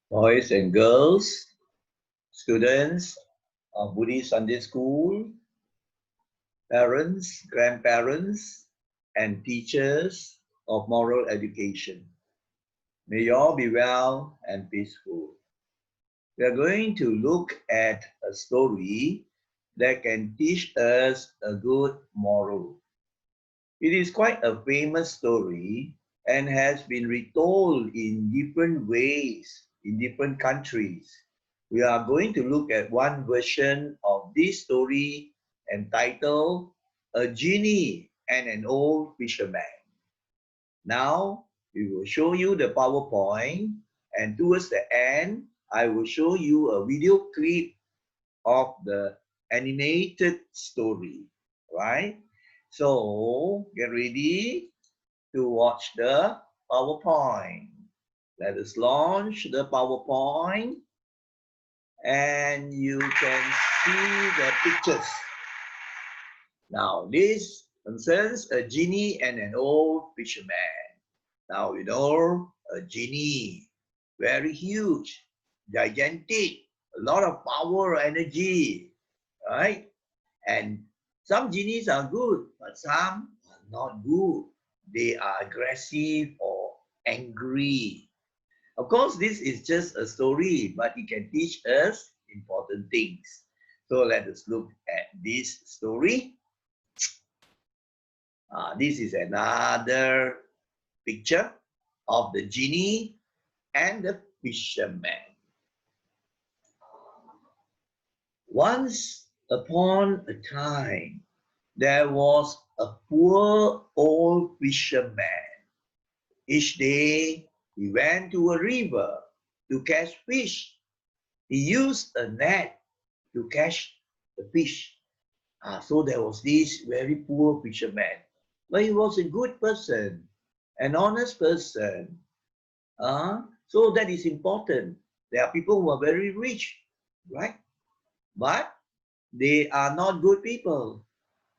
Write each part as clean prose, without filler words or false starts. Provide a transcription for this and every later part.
Boys and girls, students of Buddhist Sunday School, parents, grandparents, and teachers of moral education. May you all be well and peaceful. We are going to look at a story that can teach us a good moral. It is quite a famous story and has been retold in different ways in different countries. We are going to look at one version of this story entitled A Genie and an Old Fisherman. Now, we will show you the PowerPoint, and towards the end, I will show you a video clip of the animated story, right? So, get ready to watch the PowerPoint. Let us launch the PowerPoint and you can see the pictures. Now, this concerns a genie and an old fisherman. Now, you know, a genie, very huge, gigantic, a lot of power, energy, right? And some genies are good, but some are not good. They are aggressive or angry. Of course, this is just a story, but it can teach us important things. So let us look at this story. This is another picture of the genie and the fisherman. Once upon a time, there was a poor old fisherman. Each day, he went to a river to catch fish. He used a net to catch the fish. So there was this very poor fisherman. But he was a good person, an honest person. So that is important. There are people who are very rich, right? But they are not good people.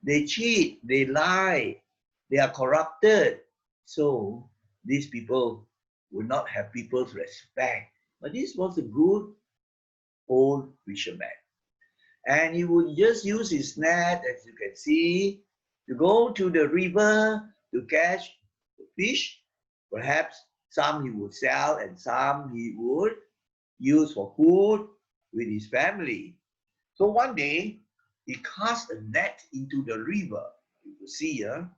They cheat, they lie, they are corrupted. So these people would not have people's respect. But this was a good old fisherman. And he would just use his net, as you can see, to go to the river to catch the fish. Perhaps some he would sell and some he would use for food with his family. So one day, he cast a net into the river. You can see here,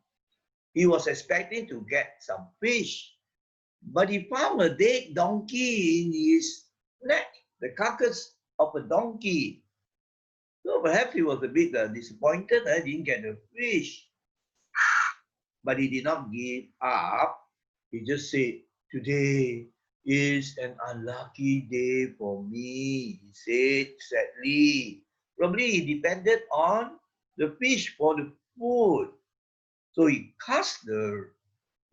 he was expecting to get some fish, but he found a dead donkey in his net, the carcass of a donkey. So perhaps he was a bit disappointed. I didn't get the fish. But he did not give up. He just said, today is an unlucky day for me, he said sadly. Probably he depended on the fish for the food. So he cast the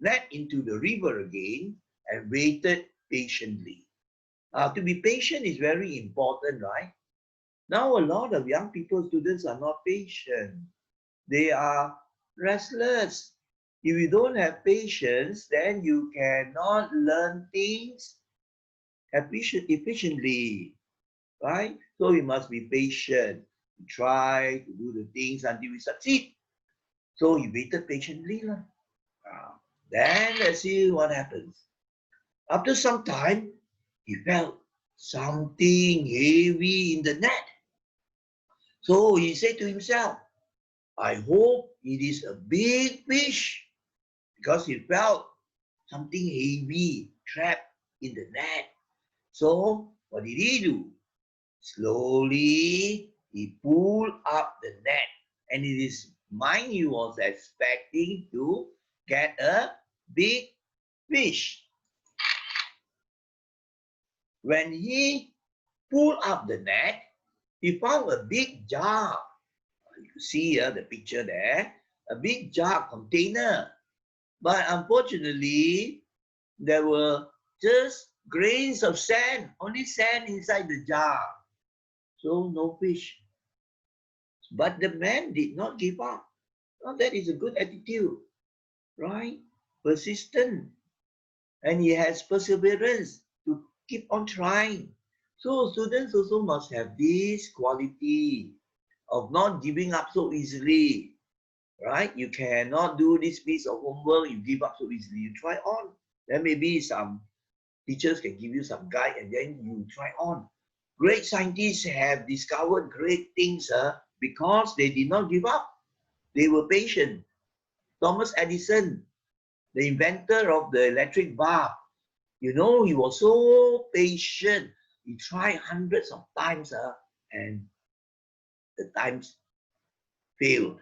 net into the river again and waited patiently. To be patient is very important, right? Now a lot of young people, students are not patient. They are restless. If you don't have patience, then you cannot learn things efficiently, right? So we must be patient. Try to do the things until we succeed. So he waited patiently. Then let's see what happens. After some time, he felt something heavy in the net. So he said to himself, I hope it is a big fish, because he felt something heavy trapped in the net. So what did he do? Slowly he pulled up the net, and in his mind he was expecting to get a big fish. When he pulled up the net, he found a big jar. You see the picture there, a big jar container. But unfortunately, there were just grains of sand, only sand inside the jar. So no fish. But the man did not give up. Now that is a good attitude, right? Persistent. And he has perseverance to keep on trying. So students also must have this quality of not giving up so easily, right? You cannot do this piece of homework, you give up so easily. You try on. Then maybe some teachers can give you some guide and then you try on. Great scientists have discovered great things because they did not give up. They were patient. Thomas Edison, the inventor of the electric bulb, you know, he was so patient. He tried hundreds of times and the times failed,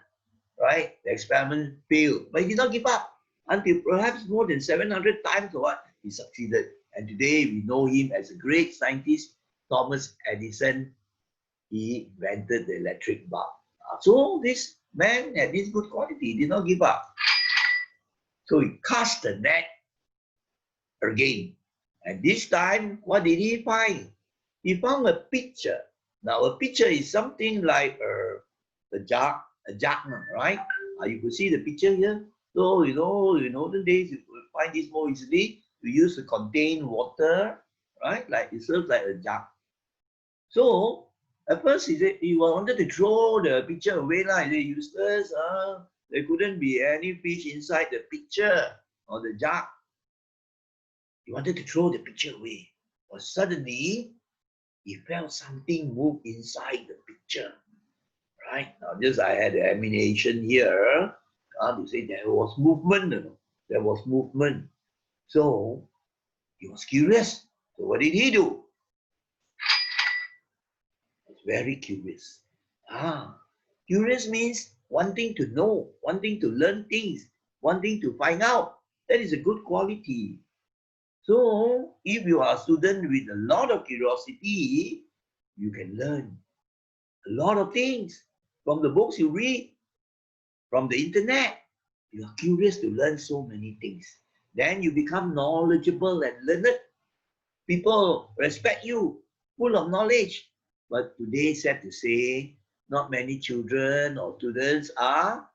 right? The experiment failed, but he did not give up until perhaps more than 700 times or what, he succeeded. And today we know him as a great scientist, Thomas Edison. He invented the electric bulb. So this man had this good quality, he did not give up. So he cast the net again. And this time, what did he find? He found a pitcher. Now a pitcher is something like a jug, right? You could see the picture here. So, you know, in olden days, you could find this more easily. We used to contain water, right? Like it serves like a jug. So at first he said he wanted to throw the pitcher away. Like they useless. There couldn't be any fish inside the pitcher or the jug. He wanted to throw the pitcher away. But suddenly he felt something move inside the pitcher. Right? Now just I had the animation here. To say there was movement. You know? There was movement. So he was curious. So what did he do? He was very curious. Curious means wanting to know, wanting to learn things, wanting to find out. That is a good quality. So if you are a student with a lot of curiosity, you can learn a lot of things from the books you read, from the internet. You are curious to learn so many things. Then you become knowledgeable and learned. People respect you, full of knowledge. But today, sad to say, not many children or students are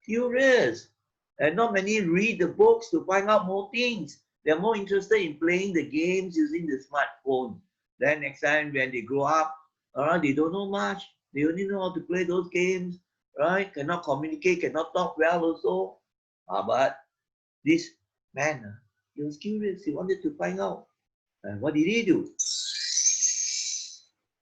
curious. And not many read the books to find out more things. They're more interested in playing the games using the smartphone. Then next time when they grow up, they don't know much. They only know how to play those games, right? Cannot communicate, cannot talk well also. But this man, he was curious. He wanted to find out. And what did he do?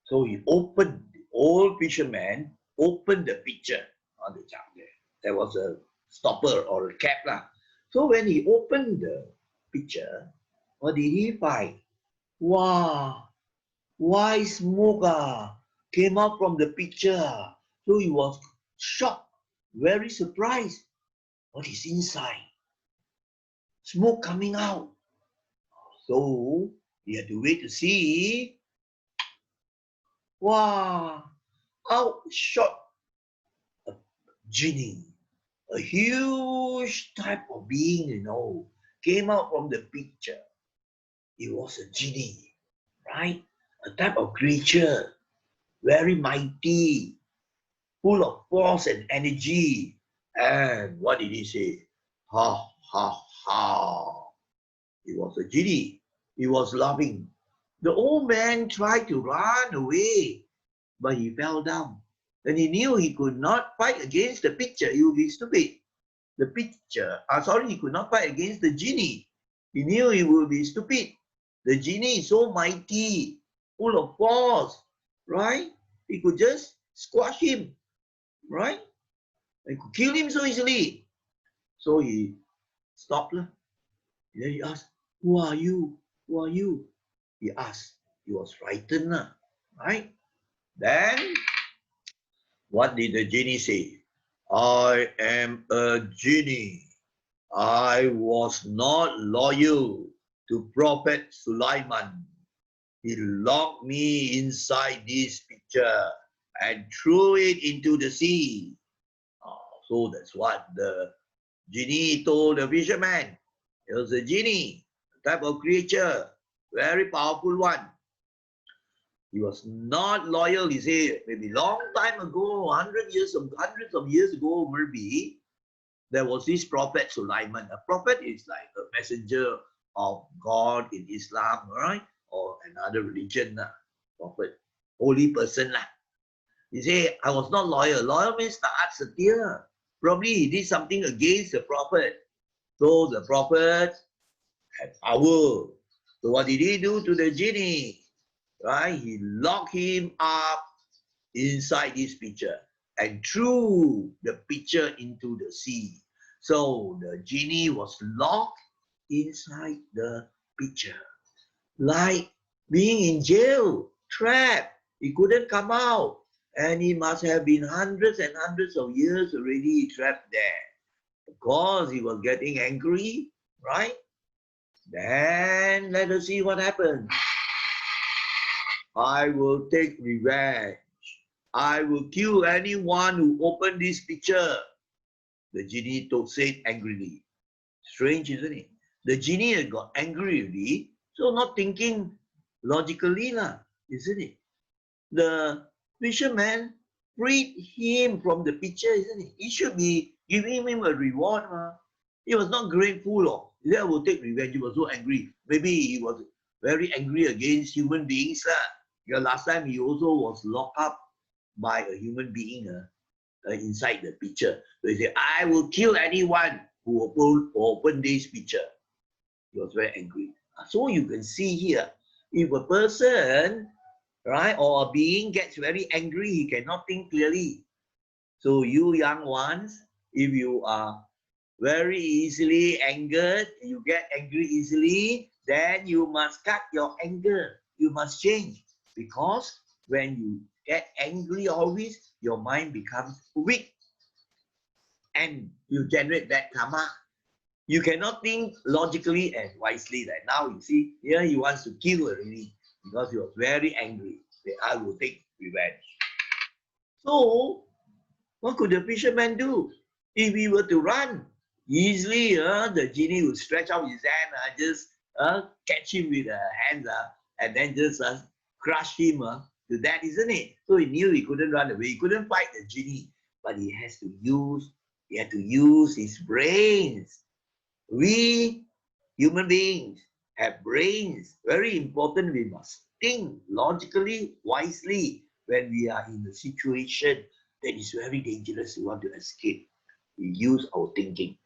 So he opened, the old fisherman opened the pitcher on the jug there. There was a stopper or a cap lah. So when he opened the pitcher, what did he find? Wow, white smoke came out from the pitcher. So he was shocked, very surprised. What is inside? Smoke coming out. So he had to wait to see. Wow, out shot a genie, a huge type of being, you know, came out from the picture. It was a genie, right? A type of creature, very mighty, full of force and energy. And what did he say? Ha, ha, ha. It was a genie. He was laughing. The old man tried to run away, but he fell down. Then he knew he could not fight against the pitcher. He would be stupid. The pitcher, he could not fight against the genie. He knew he would be stupid. The genie is so mighty, full of force, right? He could just squash him, right? He could kill him so easily. So he stopped. Then he asked, "Who are you? Who are you?" He asked. He was frightened, right? Then, what did the genie say? "I am a genie. I was not loyal to Prophet Sulaiman. He locked me inside this pitcher and threw it into the sea." So that's what the genie told the fisherman. It was a genie, a type of creature, very powerful one. He was not loyal. He said maybe long time ago, hundreds of years ago, maybe there was this prophet Sulaiman. A prophet is like a messenger of God in Islam, right? or another religion, prophet, holy person. He say, I was not loyal. Loyal means taat setia. Probably he did something against the prophet. So the prophet had power. So what did he do to the genie? Right? He locked him up inside this pitcher and threw the pitcher into the sea. So the genie was locked inside the pitcher, like being in jail, trapped. He couldn't come out. And he must have been hundreds and hundreds of years already trapped there. Of course, he was getting angry, right? Then let us see what happened. I will take revenge. I will kill anyone who opened this pitcher. The genie said angrily. Strange, isn't it? The genie had got angry already, so not thinking logically, isn't it? The fisherman freed him from the pitcher, isn't it? He should be giving him a reward. He was not grateful. He said, I will take revenge. He was so angry. Maybe he was very angry against human beings. Because last time he also was locked up by a human being inside the pitcher. So he said, I will kill anyone who open this pitcher. He was very angry. So you can see here, if a person, right, or a being gets very angry, he cannot think clearly. So you young ones, if you are very easily angered, you get angry easily, then you must cut your anger. You must change. Because when you get angry always, your mind becomes weak. And you generate that karma. You cannot think logically and wisely. Like now you see, here he wants to kill already because he was very angry. Say, I will take revenge. So, what could the fisherman do? If he were to run, easily the genie would stretch out his hand, just catch him with the hands, and then just crush him to that, isn't it? So he knew he couldn't run away. He couldn't fight the genie, but he had to use his brains. We human beings have brains. Very important. We must think logically, wisely when we are in a situation that is very dangerous. We want to escape. We use our thinking.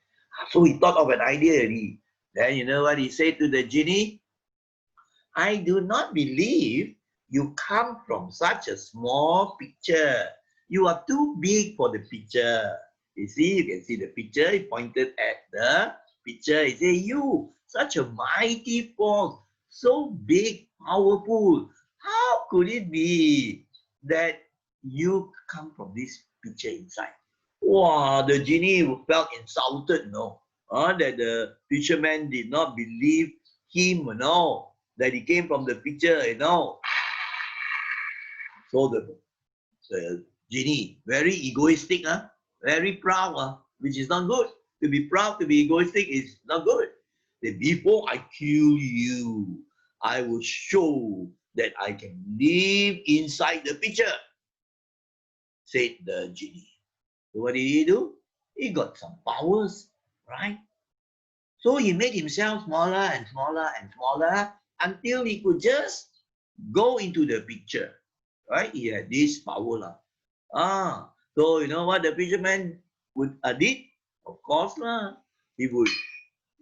So he thought of an idea already. Then you know what he said to the genie? I do not believe you come from such a small picture. You are too big for the picture. You see, you can see the picture. He pointed at the picture. He said, you, such a mighty force, so big, powerful. How could it be that you come from this picture inside? Wow, the genie felt insulted, that the fisherman did not believe him, that he came from the picture, So the genie, very egoistic, very proud, which is not good. To be proud, to be egoistic is not good. That before I kill you, I will show that I can live inside the picture, said the genie. So what did he do? He got some powers, right? So he made himself smaller and smaller and smaller until he could just go into the picture, right? He had this power. So you know what the fisherman would did? Of course, he would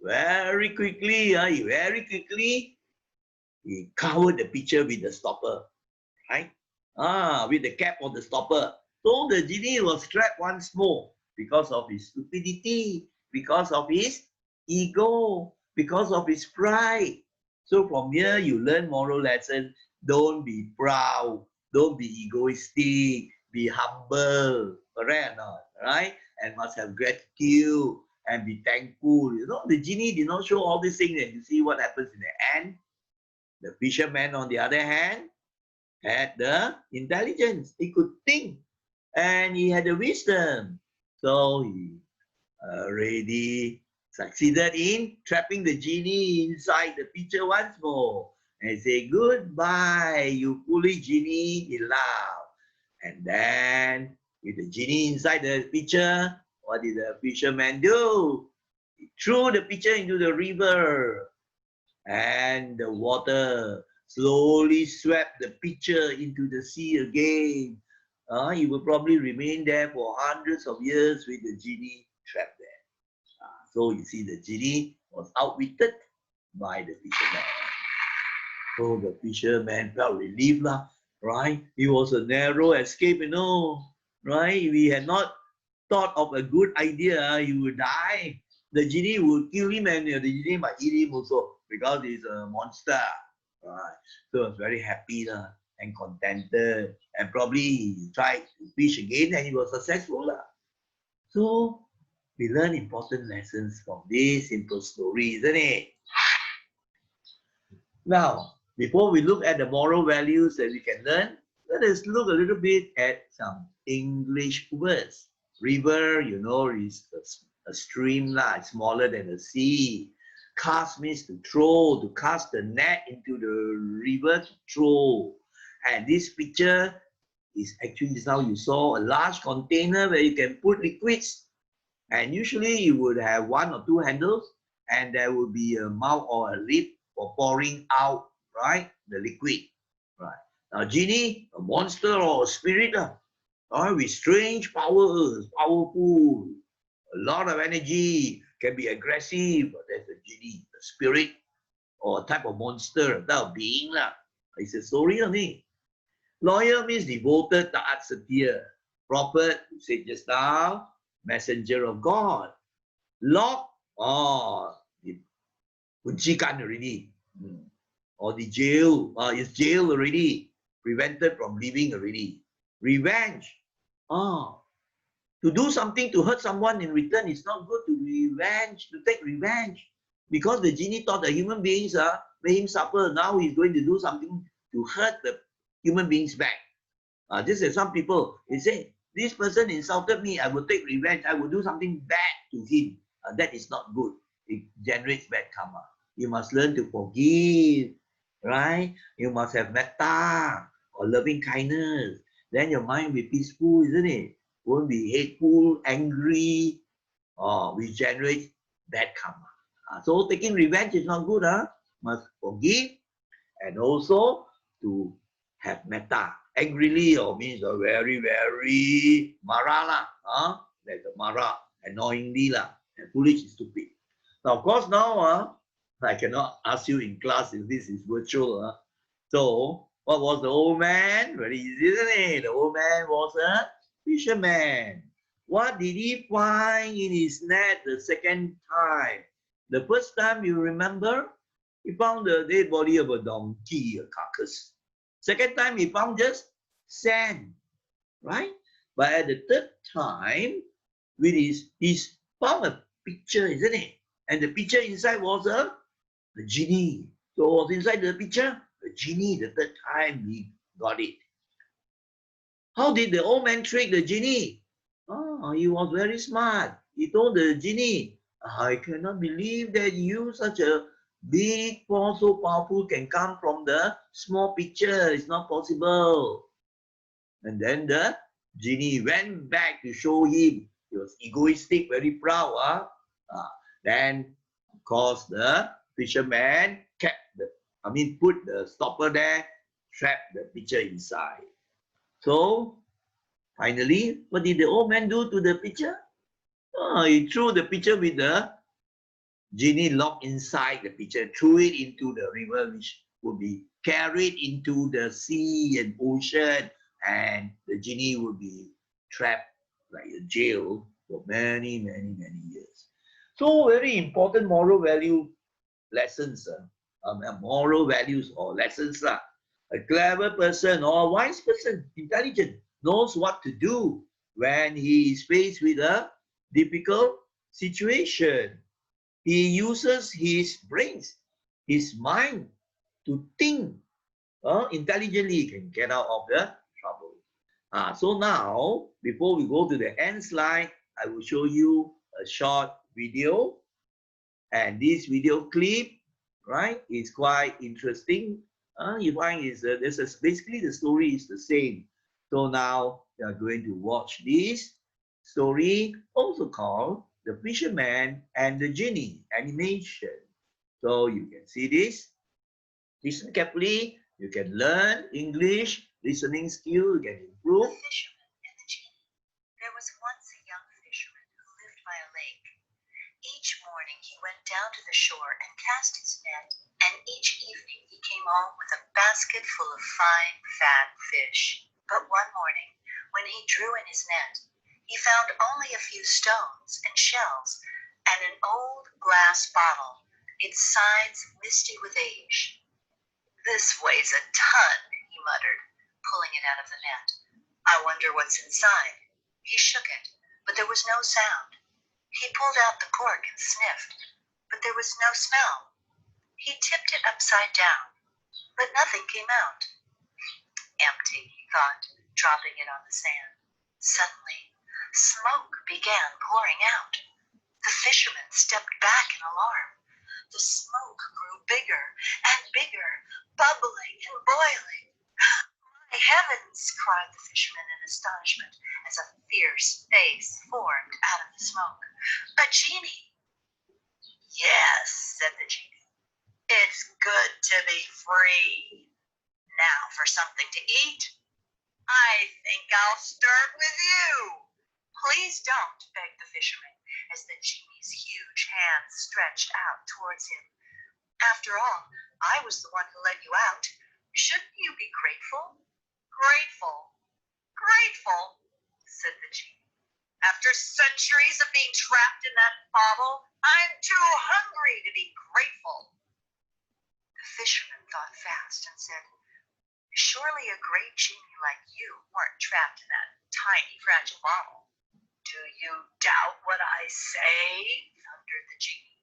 very quickly, he covered the picture with the stopper, right? With the cap of the stopper. So the genie was trapped once more because of his stupidity, because of his ego, because of his pride. So from here you learn moral lesson. Don't be proud, don't be egoistic, be humble, correct or not? Right? And must have gratitude and be thankful. The genie did not show all these things, and you see what happens in the end. The fisherman, on the other hand, had the intelligence. He could think, and he had the wisdom. So he already succeeded in trapping the genie inside the pitcher once more. And say, goodbye, you foolish genie, he laughed. And then, with the genie inside the pitcher, what did the fisherman do? He threw the pitcher into the river. And the water slowly swept the pitcher into the sea again. It will probably remain there for hundreds of years with the genie trapped there. So you see, the genie was outwitted by the fisherman. So the fisherman felt relieved, right? It was a narrow escape, right? If he had not thought of a good idea, he would die. The genie would kill him, and the genie might eat him also because he's a monster. Right? So he was very happy and contented, and probably he tried to fish again, and he was successful. So we learn important lessons from this simple story, isn't it? Now, before we look at the moral values that we can learn, let us look a little bit at some English words. River, is a stream, smaller than the sea. Cast means to throw, to cast the net into the river to throw. And this picture is actually, just now you saw a large container where you can put liquids. And usually you would have one or two handles, and there would be a mouth or a lid for pouring out, right, the liquid. Right. Now, genie, a monster or a spirit, with strange powers, powerful, a lot of energy, can be aggressive. But there's a genie, a spirit, or a type of monster, a type of being. It's a story only. Loyal means devoted, taat setia. Prophet, you said just now, messenger of God. Lock, kuncikan already. Or the jail, is jailed already. Prevented from leaving already. Revenge, to do something to hurt someone in return is not good. To take revenge. Because the genie thought the human beings made him suffer. Now he's going to do something to hurt the human beings back. Just as some people, they say, this person insulted me, I will take revenge, I will do something bad to him. That is not good. It generates bad karma. You must learn to forgive, right? You must have metta or loving kindness. Then your mind will be peaceful, isn't it? Won't be hateful, angry, which generates bad karma. So taking revenge is not good. Must forgive, and also to have metta. Angrily or means very, very marah That's a marah, annoyingly and foolish and stupid. Now, of course, now I cannot ask you in class if this is virtual. So, what was the old man? Very easy, isn't it? The old man was a fisherman. What did he find in his net the second time? The first time, you remember, he found the dead body of a donkey, a carcass. Second time, he found just sand, right? But at the third time, he's found a picture, isn't it? And the picture inside was a genie. So what was inside the picture? The genie. The third time he got it. How did the old man trick the genie? He was very smart. He told the genie, I cannot believe that you, such a big force, so powerful, can come from the small picture. It's not possible. And then the genie went back to show him. He was egoistic, very proud. Then, of course, the fisherman put the stopper there, trapped the pitcher inside. So, finally, what did the old man do to the pitcher? He threw the pitcher with the genie locked inside the pitcher, threw it into the river, which would be carried into the sea and ocean, and the genie would be trapped like a jail for many, many, many years. So very important moral value lessons, moral values or lessons. A clever person or a wise person, intelligent, knows what to do when he is faced with a difficult situation. He uses his brains, his mind to think intelligently, can get out of the trouble. So now, before we go to the end slide, I will show you a short video. And this video clip, right, is quite interesting. You find basically the story is the same. So now we are going to watch this story, also called The Fisherman and the Genie animation. So you can see this. Listen carefully You can learn English, listening skill, you can improve. The Fisherman and the Genie. There was once a young fisherman who lived by a lake. Each morning he went down to the shore and cast his net, and each evening he came home with a basket full of fine, fat fish. But one morning, when he drew in his net, he found only a few stones and shells and an old glass bottle, its sides misty with age. "This weighs a ton," he muttered, pulling it out of the net. "I wonder what's inside." He shook it, but there was no sound. He pulled out the cork and sniffed, but there was no smell. He tipped it upside down, but nothing came out. "Empty," he thought, dropping it on the sand. Suddenly, smoke began pouring out. The fisherman stepped back in alarm. The smoke grew bigger and bigger, bubbling and boiling. "My heavens!" cried the fisherman in astonishment as a fierce face formed out of the smoke. "A genie!" "Yes," said the genie. "It's good to be free. Now for something to eat. I think I'll start with you." "Please don't," begged the fisherman as the genie's huge hands stretched out towards him. "After all, I was the one who let you out. Shouldn't you be grateful?" "Grateful? Grateful?" said the genie. "After centuries of being trapped in that bottle, I'm too hungry to be grateful." The fisherman thought fast and said, "Surely a great genie like you weren't trapped in that tiny, fragile bottle." "Do you doubt what I say?" thundered the genie.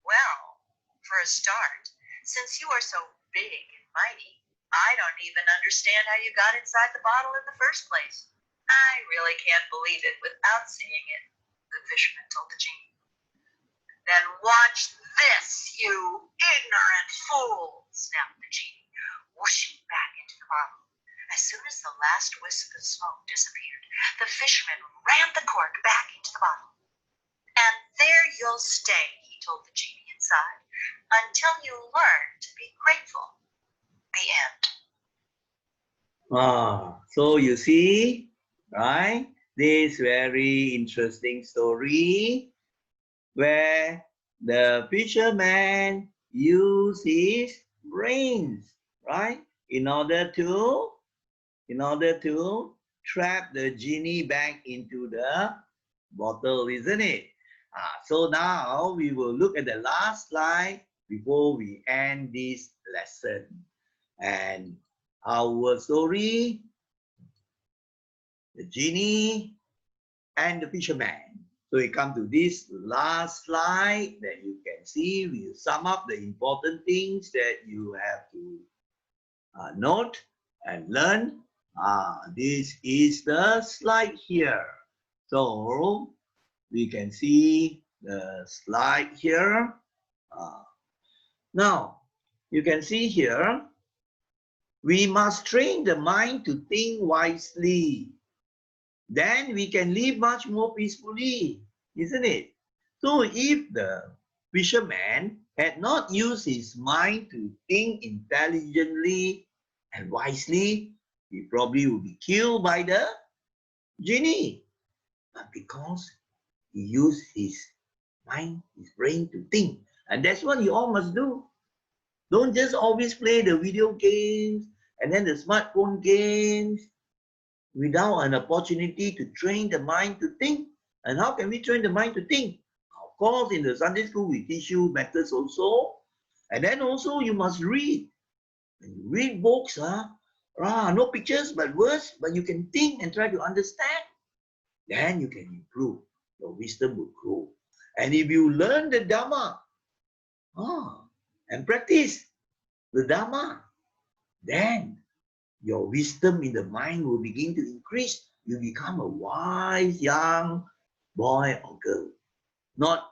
"Well, for a start, since you are so big and mighty, I don't even understand how you got inside the bottle in the first place. I really can't believe it without seeing it," the fisherman told the genie. "Then watch this, you ignorant fool," snapped the genie, whooshing back into the bottle. As soon as the last wisp of smoke disappeared, the fisherman rammed the cork back into the bottle. "And there you'll stay," he told the genie inside, "until you learn to be grateful." The end. So you see, right? This very interesting story where the fisherman used his brains, right? In order to trap the genie back into the bottle, isn't it? So now we will look at the last slide before we end this lesson. And our story, the genie and the fisherman. So we come to this last slide that you can see. We sum up the important things that you have to note and learn. This is the slide here. So we can see the slide here. Now, you can see here, we must train the mind to think wisely. Then we can live much more peacefully, isn't it? So if the fisherman had not used his mind to think intelligently and wisely, he probably would be killed by the genie. But because he used his mind, his brain to think, and that's what you all must do. Don't just always play the video games and then the smartphone games without an opportunity to train the mind to think. And how can we train the mind to think? Of course, in the Sunday school, we teach you methods also. And then also you must read. When you read books, no pictures but words, but you can think and try to understand. Then you can improve. Your wisdom will grow. And if you learn the Dharma and practice the Dharma, then your wisdom in the mind will begin to increase. You become a wise young boy or girl. Not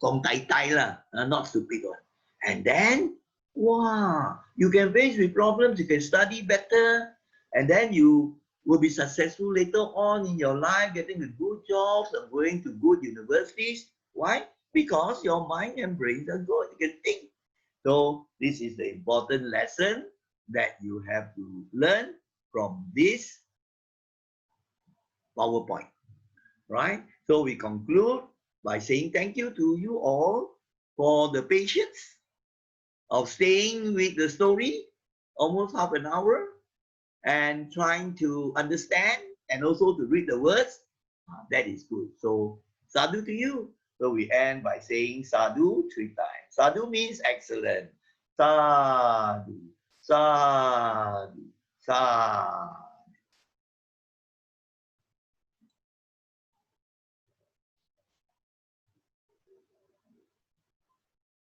kong tai tai lah, not stupid one. And then, wow, you can face with problems, you can study better, and then you will be successful later on in your life, getting a good jobs and going to good universities. Why? Because your mind and brains are good. You can think. So this is the important lesson that you have to learn from this PowerPoint, right? So we conclude by saying thank you to you all for the patience of staying with the story almost half an hour and trying to understand and also to read the words. That is good. So sadhu to you. So we end by saying sadhu 3 times. Sadhu means excellent. Sadhu, sadhu, sadhu.